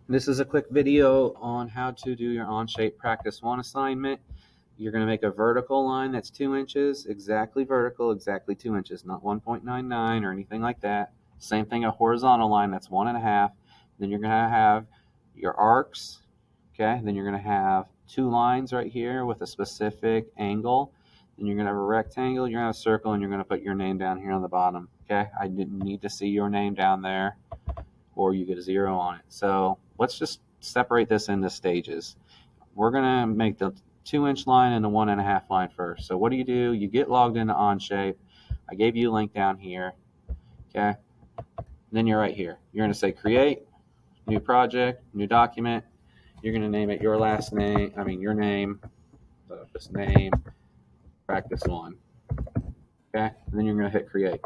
This is a quick video on how to do your OnShape Practice 1 assignment. You're going to make a vertical line that's 2 inches, exactly vertical, exactly 2 inches, not 1.99 or anything like that. Same thing, a horizontal line that's 1.5. Then you're going to have your arcs, okay? Then you're going to have 2 lines right here with a specific angle. Then you're going to have a rectangle, you're going to have a circle, and you're going to put your name down here on the bottom, okay? I didn't need to see your name down there, or you get a 0 on it. So let's just separate this into stages. We're going to make the 2-inch line and the 1.5 line first. So what do? You get logged into OnShape. I gave you a link down here. Okay. Then you're right here. You're going to say create, new project, new document. You're going to name it your last name, your name, so just name, practice 1. Okay. And then you're going to hit create.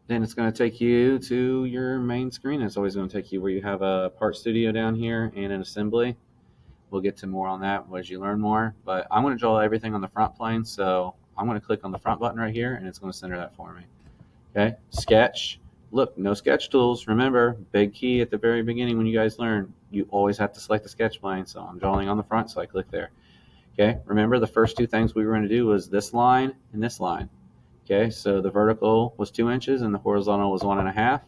Then it's going to take you to your main screen. It's always going to take you where you have a part studio down here and an assembly. We'll get to more on that as you learn more, but I'm going to draw everything on the front plane. So I'm going to click on the front button right here and it's going to center that for me. Okay, sketch. Look, no sketch tools. Remember, big key at the very beginning when you guys learn, you always have to select the sketch plane. So I'm drawing on the front, so I click there. Okay, remember the first 2 things we were going to do was this line and this line. Okay, so the vertical was 2 inches and the horizontal was 1.5.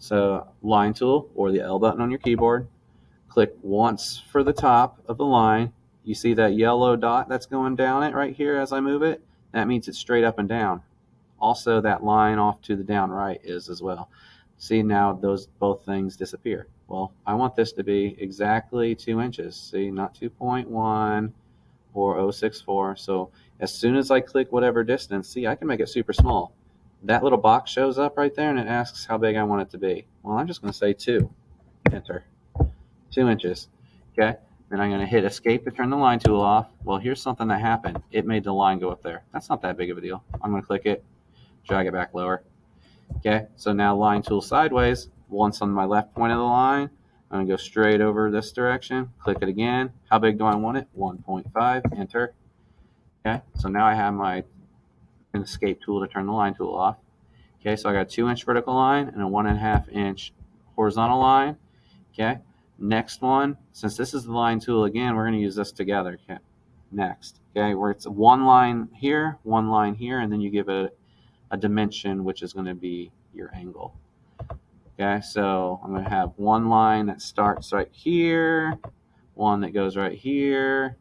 So line tool or the L button on your keyboard. Click once for the top of the line. You see that yellow dot that's going down it right here as I move it? That means it's straight up and down. Also, that line off to the down right is as well. See, now those both things disappear. Well, I want this to be exactly 2 inches. See, not 2.1 or 0.64. So as soon as I click whatever distance, see, I can make it super small. That little box shows up right there and it asks how big I want it to be. Well, I'm just going to say 2. Enter. 2 inches. Okay. Then I'm going to hit escape to turn the line tool off. Well, here's something that happened. It made the line go up there. That's not that big of a deal. I'm going to click it, drag it back lower. Okay. So now line tool sideways. Once on my left point of the line, I'm going to go straight over this direction. Click it again. How big do I want it? 1.5. Enter. Okay. So now I have my escape tool to turn the line tool off. Okay. So I got a 2-inch vertical line and a 1.5-inch horizontal line. Okay. Next one, since this is the line tool again, we're going to use this together. Okay. Next, okay, where it's one line here, and then you give it a dimension, which is going to be your angle. Okay, so I'm going to have one line that starts right here, one that goes right here,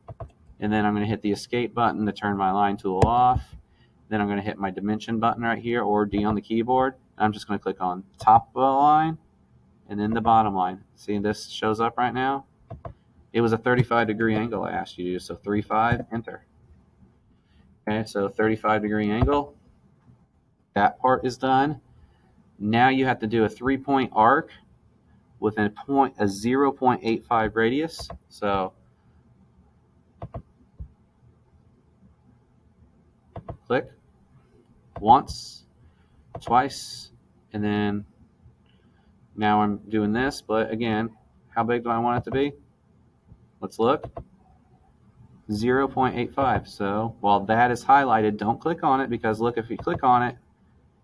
and then I'm going to hit the escape button to turn my line tool off. Then I'm going to hit my dimension button right here, or D on the keyboard. I'm just going to click on top of the line and then the bottom line. See, this shows up right now. It was a 35-degree angle I asked you to do, so 3.5, enter. Okay, so 35-degree angle. That part is done. Now you have to do a 3-point arc with a 0.85 radius. So click once, twice, and then now I'm doing this, but again, how big do I want it to be? Let's look. 0.85. So while that is highlighted, don't click on it, because look, if you click on it,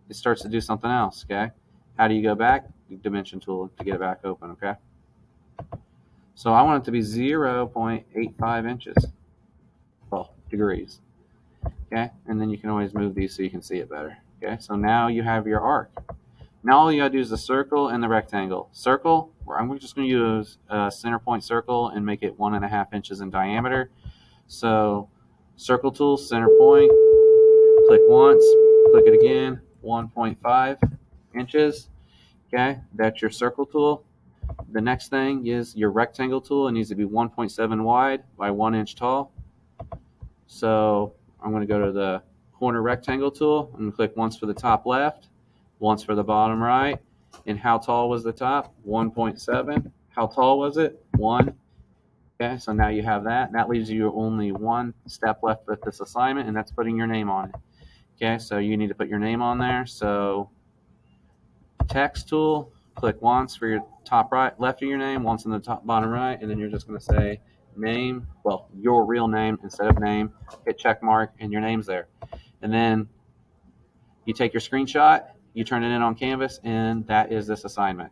it starts to do something else. Okay, how do you go back? The dimension tool to get it back open. Okay, so I want it to be 0.85 inches, well, degrees. Okay, and then you can always move these so you can see it better. Okay, so now you have your arc. Now all you gotta do is the circle and the rectangle. Circle, I'm just going to use a center point circle and make it 1.5 inches in diameter. So circle tool, center point, click once, click it again, 1.5 inches. Okay, that's your circle tool. The next thing is your rectangle tool. It needs to be 1.7 wide by 1 inch tall. So I'm going to go to the corner rectangle tool. I'm going to click once for the top left, once for the bottom right. And how tall was the top? 1.7. How tall was it? 1. Okay, so now you have that. That leaves you only one step left with this assignment, and that's putting your name on it. Okay, so you need to put your name on there. So text tool, click once for your top right, left of your name, once in the top bottom right, and then you're just going to say name, well, your real name instead of name, hit check mark, and your name's there. And then you take your screenshot, you turn it in on Canvas, and that is this assignment.